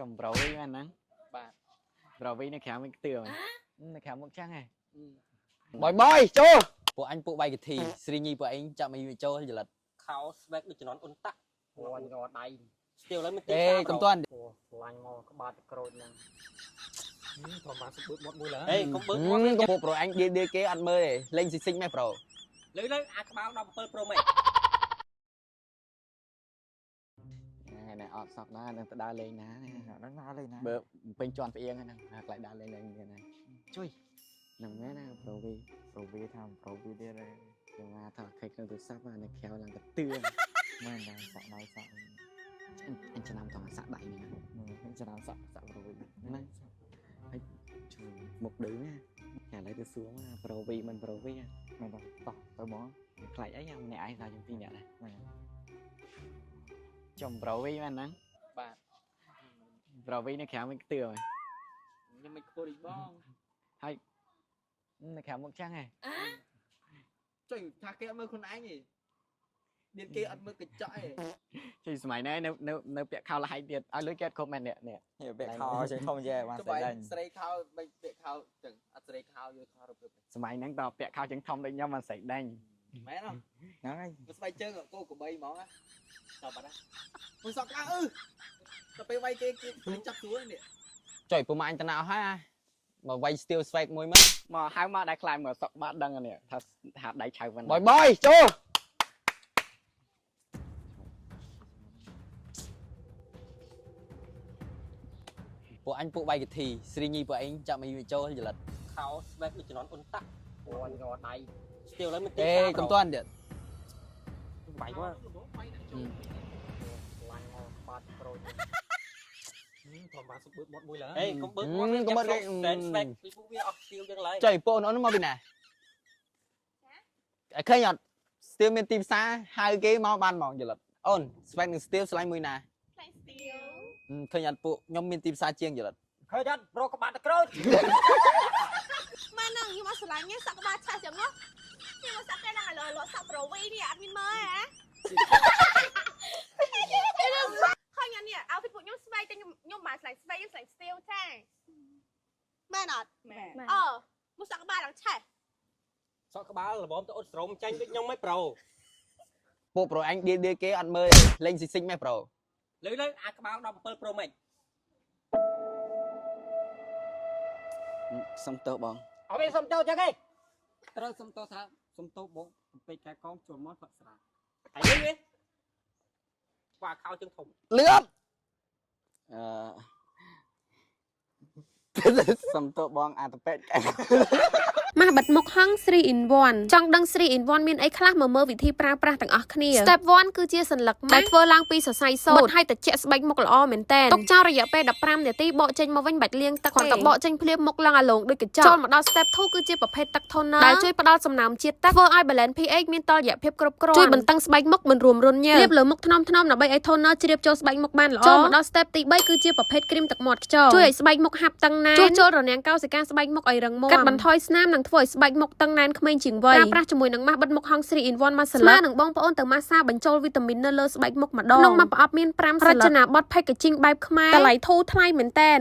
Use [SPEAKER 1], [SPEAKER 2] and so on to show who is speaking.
[SPEAKER 1] chồng bro với anh nắng
[SPEAKER 2] បាទ
[SPEAKER 1] bro với nó khéo mấy tường nó khéo một trắng này
[SPEAKER 3] Bòi bòi chô Bộ anh bộ bay cái thì Sri Nhi bộ anh chạm mấy chô giờ lật
[SPEAKER 2] ខោស្បែកដូចជំនាន់អ៊ុនតាក់ងន់ងដៃស្ទៀវឡើយមិនទេ
[SPEAKER 3] Ê cầm tuần
[SPEAKER 2] ឡាញ់មកក្បាលទៅក្រូចហ្នឹងធម្មតាសបឺតមាត់មួយឡើយហេកុំបឺតមាត់
[SPEAKER 3] Bộ pro anh đi kế ăn mơ này Lên xinh xinh mẹ pro
[SPEAKER 2] លើអាក្បាល17 Pro Max
[SPEAKER 1] này này ọt sọc đó đang đa lên ná
[SPEAKER 2] nó nói lên nè
[SPEAKER 1] bờ bên tròn phải yên này lại đa lên lên như này chui nằm mé nè pro vi tham pro vi đi đây nhưng mà thằng khách nó từ sắp mà này khéo làm cái tường
[SPEAKER 2] mình đang sợ này sợ
[SPEAKER 1] anhจะนำต่อสะใดนี่นะ
[SPEAKER 2] anhจะlàm sợ sợ pro vi
[SPEAKER 1] นั่นchui một đứa nha nhà lấy từ xuống mà pro vi mình pro vi
[SPEAKER 2] mình đang tỏ tới món
[SPEAKER 1] lại ấy nhau này ai ra trong phim này chồng pro vi anh nắng
[SPEAKER 2] បាទ
[SPEAKER 1] pro vi nó khéo mấy tường
[SPEAKER 2] ខ្ញុំមិនខ្ពស់ដូចបង
[SPEAKER 1] nó khéo một trắng này
[SPEAKER 2] ចុយថាគេអត់មើលខ្លួនឯងទេមានគេអត់មើលកញ្ចក់ទេ
[SPEAKER 1] thì mày này nếu bịa khao là hay tiền ai lưới kết comment nè nè
[SPEAKER 3] បែកខោចេញធំជាបាន
[SPEAKER 2] ចុះ
[SPEAKER 3] តែ
[SPEAKER 2] បាយ
[SPEAKER 3] ដេញ
[SPEAKER 2] ស្រីខោបែកពាក់ខោចឹងអត់ស្រីខោយកខោរឹបរឹប
[SPEAKER 1] mày nắng to bịa khao trứng thông đây nhau mà xảy đanh
[SPEAKER 2] មែនអត់
[SPEAKER 3] ហ្នឹងហើយ
[SPEAKER 2] មកស្បែកជើងគោកបីហ្មងណាតបាត់ណាមិនសក់ក្តៅទៅពេលវាយគេចាប់ស្រួលនេះ
[SPEAKER 3] ចុយប្រមាណតណៅហើយមកវាយ steel swag មួយមើល
[SPEAKER 1] mà hai má đại khai mở sọc bát đằng nè thật hạt đại chào vân
[SPEAKER 3] បយបយជូពួកអញពួកបាយកធីស្រីញីពួកឯងចាប់mấyចូលចលិត
[SPEAKER 2] ខោស្បែកដូចជំនាន់អ៊ុនតាក់ងន់ងដៃស្ទៀវឡើយមិនទេ
[SPEAKER 3] Ê cầm tuần điện
[SPEAKER 2] បាយមកឡាញ់មកក្បាលក្រូចធម្មតាសបឺតមាត់មួយឡើយហេកុំបឺតមាត់កុំបឺតតែស្បែកពីពួកវាអស់ស្ទៀវចឹងឡើយ
[SPEAKER 3] ចុយពួកnóមកពីណាឃើញអត់ steel មានទីផ្សារហៅគេមកបានហ្មងចលិតអូន swag នឹង steel ឆ្លាញ់មួយណា
[SPEAKER 4] ផ្លែស្ទៀវ
[SPEAKER 3] ឃើញអត់ពួកខ្ញុំមានទីផ្សារជាងចលិត
[SPEAKER 2] ឃើញអត់ប្រកក្បាលទៅក្រូច
[SPEAKER 4] ម៉ែនឹងខ្ញុំមកស្រឡាញ់នេះសាក់ក្បាលឆាស់ចឹងនោះខ្ញុំមកសាក់គេនឹងឥឡូវសាក់ប្រូវីនេះអត់មានមើលហ៎ឃើញអានេះអោពីពួកខ្ញុំស្បែកតែខ្ញុំមិនស្លាញ់ស្បែកខ្ញុំស្លាញ់ស្ទៀវចាមែនអត់មែនមកសាក់ក្បាលដល់ឆាស់
[SPEAKER 2] សក់ក្បាលល្មមទៅអ៊ុតស្រោមចាញ់ដូចខ្ញុំមិនប្រូ
[SPEAKER 3] ពួកប្រូអញឌីគេអត់មើលលេងស៊ីស៊ីងម៉េះប្រូ
[SPEAKER 2] លើអាក្បាល17 Pro Max
[SPEAKER 1] xong tớ bong
[SPEAKER 2] អត់មានសុំតោចឹងទេត្រូវសុំតោថាសុំតោបងពេកកែកងចូលមកផឹកស្រាហើយវិញខ្វះខោជើងធំ
[SPEAKER 3] លឿន
[SPEAKER 1] xong tớ bong à tập pet
[SPEAKER 5] ម៉ាស់បិទមុខហង3 in 1ចង់ដឹង3 in 1មានអីខ្លះមកមើលវិធីប្រើប្រាស់ទាំងអស់គ្នា Step 1គឺជាសัญลักษณ์ដែលធ្វើឡើងពីសរសៃសូត្រហើយត្រជាក់ស្បែកមុខល្អមែនតើទុកចោលរយៈពេល15នាទីបកចេញមកវិញបាច់លាងទឹកគ្រាន់តែបកចេញភ្លាមមុខឡើងអាឡងដូចកញ្ចក់ចូលមកដល់ Step 2គឺជាប្រភេទទឹក toner ដែលជួយផ្ដល់សំណើមជាតិទឹកធ្វើឲ្យ balance pH មានតុល្យភាពគ្រប់គ្រាន់ជួយបន្ទឹងស្បែកមុខមិនរួមរុនញើសលាបលើមុខថ្នមៗដើម្បីឲ្យ toner ជ្រាបចូលស្បែកមុខបានល្អចូលមកដល់ Step ទី3គឺជាប្រភេទគ្រីមទឹកមាត់ខ្យងជួយឲ្យស្បែកមុខហាប់តឹងណែនជួយចូលរនាំងកោសិកាស្បែកមុខឲ្យរឹងមាំកាត់បន្ថយស្នាមនិងធ្វើឲ្យស្បែកមុខតឹងណែនក្មេងជាងវ័យប្រើប្រាស់ជាមួយនឹងម៉ាស់បិទមុខហង3 in 1ម៉ាសាឡានឹងបងប្អូនទៅម៉ាសាបញ្ចូលវីតាមីននៅលើស្បែកមុខម្ដងក្នុងមួយប្រអប់មាន5រចនាប័ទ្ម packaging បែបខ្មែរតម្លៃធូរថ្លៃមែនតើ